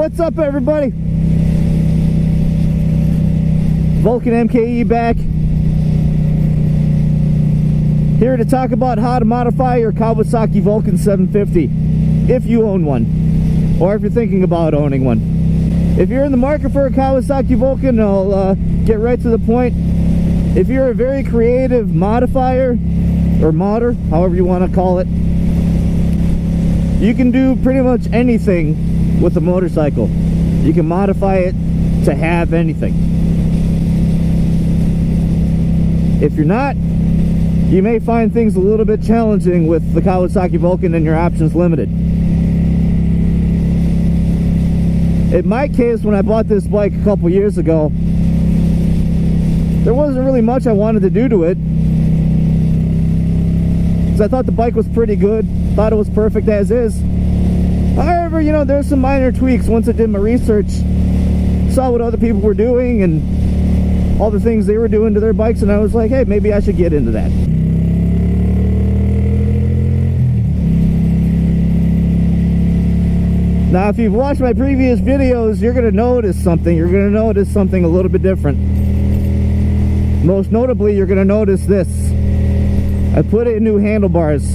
What's up, everybody? Vulcan MKE back here to talk about how to modify your Kawasaki Vulcan 750 if you own one, or if you're thinking about owning one. If you're in the market for a Kawasaki Vulcan, I'll get right to the point. If you're a very creative modifier or modder, however you want to call it, you can do pretty much anything with a motorcycle. You can modify it to have anything. If you're not, you may find things a little bit challenging with the Kawasaki Vulcan and your options limited. In my case, when I bought this bike a couple years ago, there wasn't really much I wanted to do to it, because I thought the bike was pretty good, thought it was perfect as is. However, you know, there's some minor tweaks. Once I did my research, saw what other people were doing and all the things they were doing to their bikes, and I was like, hey, maybe I should get into that. Now, if you've watched my previous videos, you're going to notice something. You're going to notice something a little bit different. Most notably, you're going to notice this. I put in new handlebars.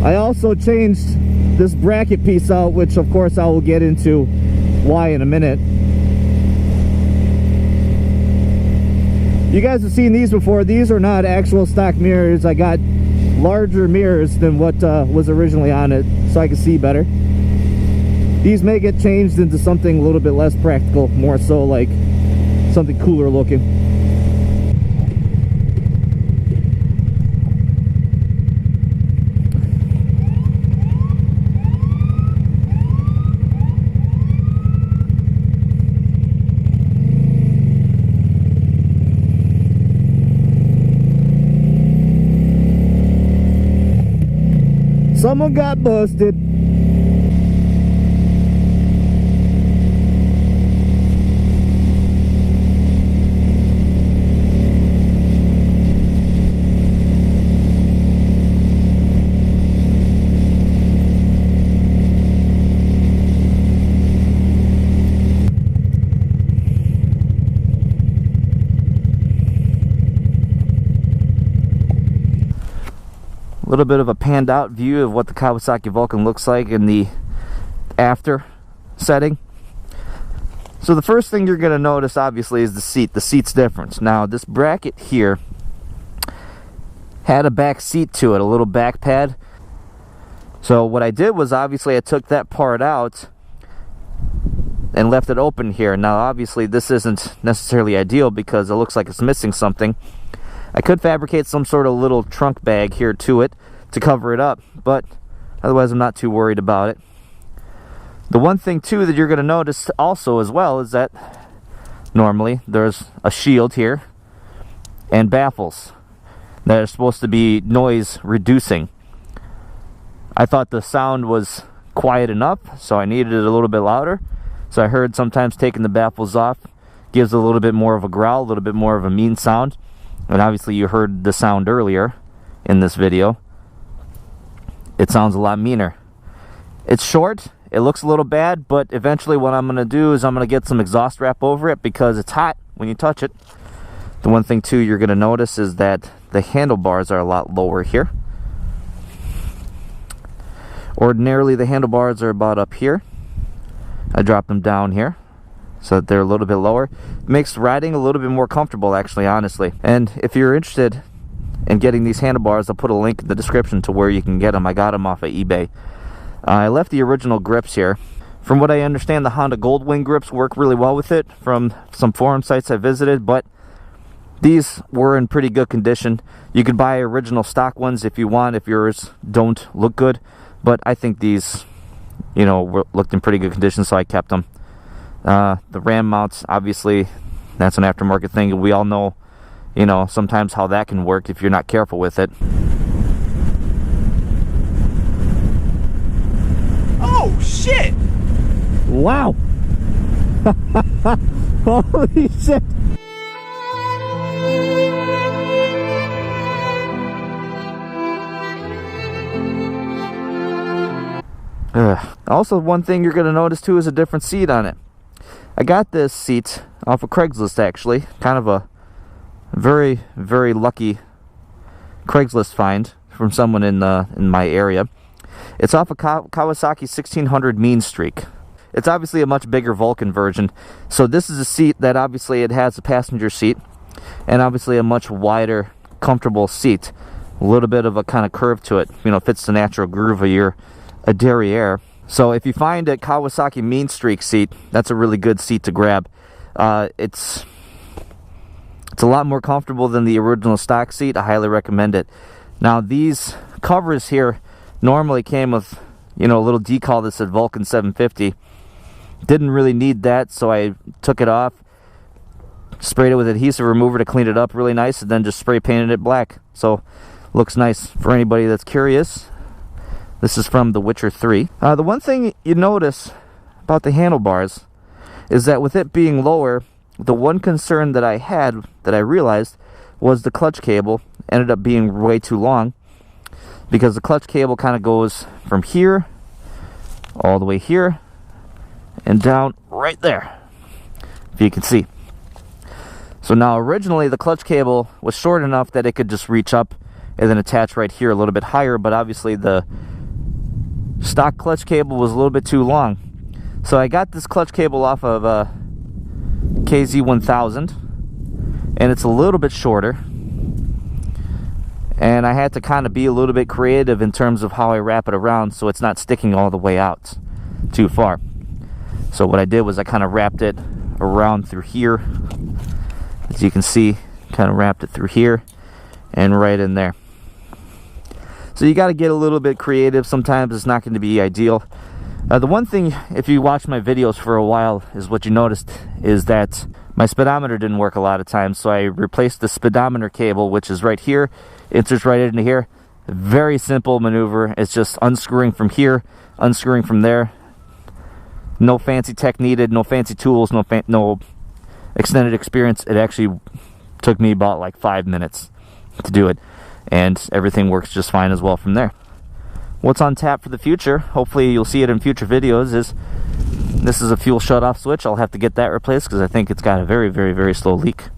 I also changed this bracket piece out, which of course I will get into why in a minute. You guys have seen these before. These are not actual stock mirrors. I got larger mirrors than what was originally on it, so I can see better. These may get changed into something a little bit less practical, more so like something cooler looking. Someone got busted. A little bit of a panned out view of what the Kawasaki Vulcan looks like in the after setting. So the first thing you're going to notice obviously is the seat. The seat's different. Now this bracket here had a back seat to it, a little back pad. So what I did was obviously I took that part out and left it open here. Now obviously this isn't necessarily ideal because it looks like it's missing something. I could fabricate some sort of little trunk bag here to it to cover it up, but otherwise I'm not too worried about it. The one thing too that you're going to notice also as well is that normally there's a shield here and baffles that are supposed to be noise reducing. I thought the sound was quiet enough, so I needed it a little bit louder. So I heard sometimes taking the baffles off gives a little bit more of a growl, a little bit more of a mean sound. And obviously you heard the sound earlier in this video. It sounds a lot meaner. It's short, it looks a little bad, but eventually what I'm going to do is I'm going to get some exhaust wrap over it because it's hot when you touch it. The one thing too you're going to notice is that the handlebars are a lot lower here. Ordinarily the handlebars are about up here. I drop them down here so that they're a little bit lower. It makes riding a little bit more comfortable, actually, honestly. And if you're interested in getting these handlebars, I'll put a link in the description to where you can get them. I got them off of eBay. I left the original grips here. From what I understand, the Honda Goldwing grips work really well with it from some forum sites I visited, but these were in pretty good condition. You could buy original stock ones if you want, if yours don't look good, but I think these, you know, looked in pretty good condition, so I kept them. The ram mounts, obviously, that's an aftermarket thing. We all know, you know, sometimes how that can work if you're not careful with it. Oh, shit! Wow! Holy shit! Also, one thing you're going to notice too is a different seat on it. I got this seat off of Craigslist, actually. Kind of a very, very lucky Craigslist find from someone in my area. It's off a Kawasaki 1600 Mean Streak. It's obviously a much bigger Vulcan version. So this is a seat that obviously it has a passenger seat, and obviously a much wider, comfortable seat. A little bit of a kind of curve to it. You know, fits the natural groove of your derriere. So if you find a Kawasaki Mean Streak seat, that's a really good seat to grab. It's a lot more comfortable than the original stock seat. I highly recommend it. Now these covers here normally came with, you know, a little decal that said Vulcan 750. Didn't really need that, so I took it off, sprayed it with adhesive remover to clean it up really nice, and then just spray painted it black. So looks nice for anybody that's curious. This is from The Witcher 3. The one thing you notice about the handlebars is that with it being lower, the one concern that I had, that I realized, was the clutch cable ended up being way too long, because the clutch cable kind of goes from here all the way here and down right there, if you can see. So now originally the clutch cable was short enough that it could just reach up and then attach right here a little bit higher, but obviously the stock clutch cable was a little bit too long. So I got this clutch cable off of KZ1000, and it's a little bit shorter, and I had to kind of be a little bit creative in terms of how I wrap it around so it's not sticking all the way out too far. So what I did was I kind of wrapped it around through here, as you can see, kind of wrapped it through here and right in there. So you got to get a little bit creative. Sometimes it's not going to be ideal. The one thing, if you watch my videos for a while, is what you noticed is that my speedometer didn't work a lot of times, so I replaced the speedometer cable, which is right here, inserts right into here. Very simple maneuver. It's just unscrewing from here, unscrewing from there. No fancy tech needed, no fancy tools, no extended experience. It actually took me about like 5 minutes to do it, and everything works just fine as well from there. What's on tap for the future, hopefully you'll see it in future videos, is this is a fuel shut-off switch. I'll have to get that replaced because I think it's got a very, very, very slow leak.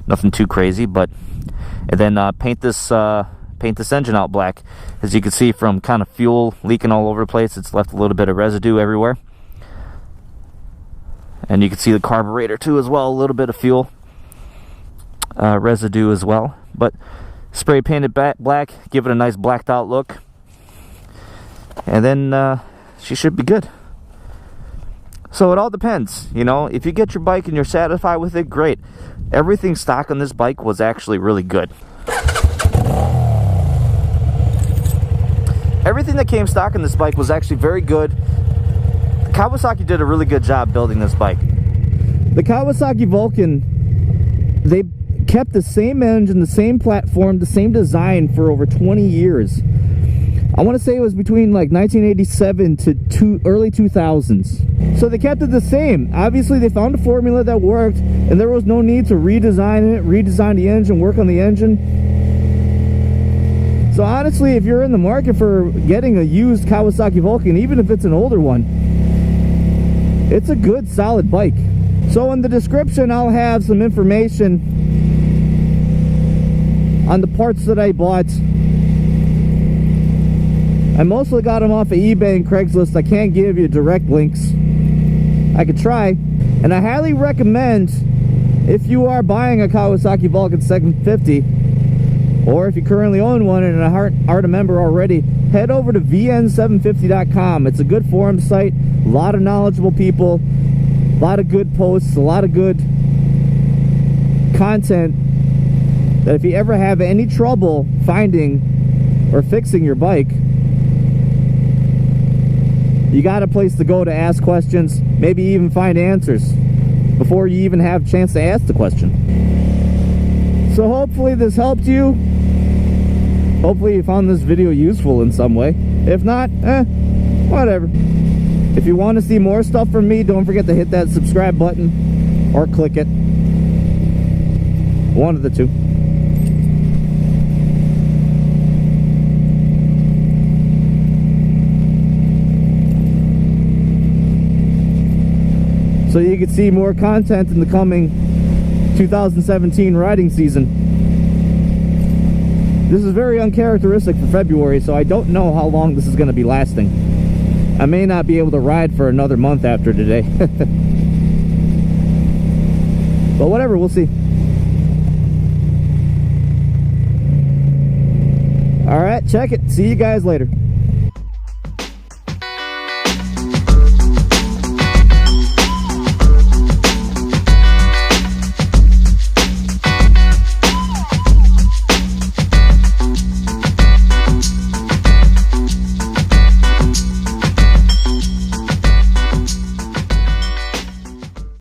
Nothing too crazy, but and then paint this engine out black. As you can see from kind of fuel leaking all over the place, it's left a little bit of residue everywhere. And you can see the carburetor too as well, a little bit of fuel residue as well. But spray paint it black, give it a nice blacked out look, and then she should be good. So it all depends, you know. If you get your bike and you're satisfied with it, great. Everything stock on this bike was actually really good. Everything that came stock on this bike was actually very good. Kawasaki did a really good job building this bike. The Kawasaki Vulcan, they kept the same engine, the same platform, the same design for over 20 years. I want to say it was between like 1987 to early 2000s. So they kept it the same. Obviously they found a formula that worked, and there was no need to redesign it, redesign the engine, work on the engine. So honestly, if you're in the market for getting a used Kawasaki Vulcan, even if it's an older one, it's a good solid bike. So in the description I'll have some information on the parts that I bought. I mostly got them off of eBay and Craigslist. I can't give you direct links. I could try. And I highly recommend, if you are buying a Kawasaki Vulcan 750, or if you currently own one and aren't a member already, head over to VN750.com. It's a good forum site, a lot of knowledgeable people, a lot of good posts, a lot of good content, that if you ever have any trouble finding or fixing your bike, you got a place to go to ask questions, maybe even find answers before you even have a chance to ask the question. So hopefully this helped you. Hopefully you found this video useful in some way. If not, whatever. If you want to see more stuff from me, don't forget to hit that subscribe button or click it. One of the two. so you can see more content in the coming 2017 riding season. This is very uncharacteristic for February, so I don't know how long this is going to be lasting. I may not be able to ride for another month after today. But whatever, we'll see. Alright, check it. See you guys later.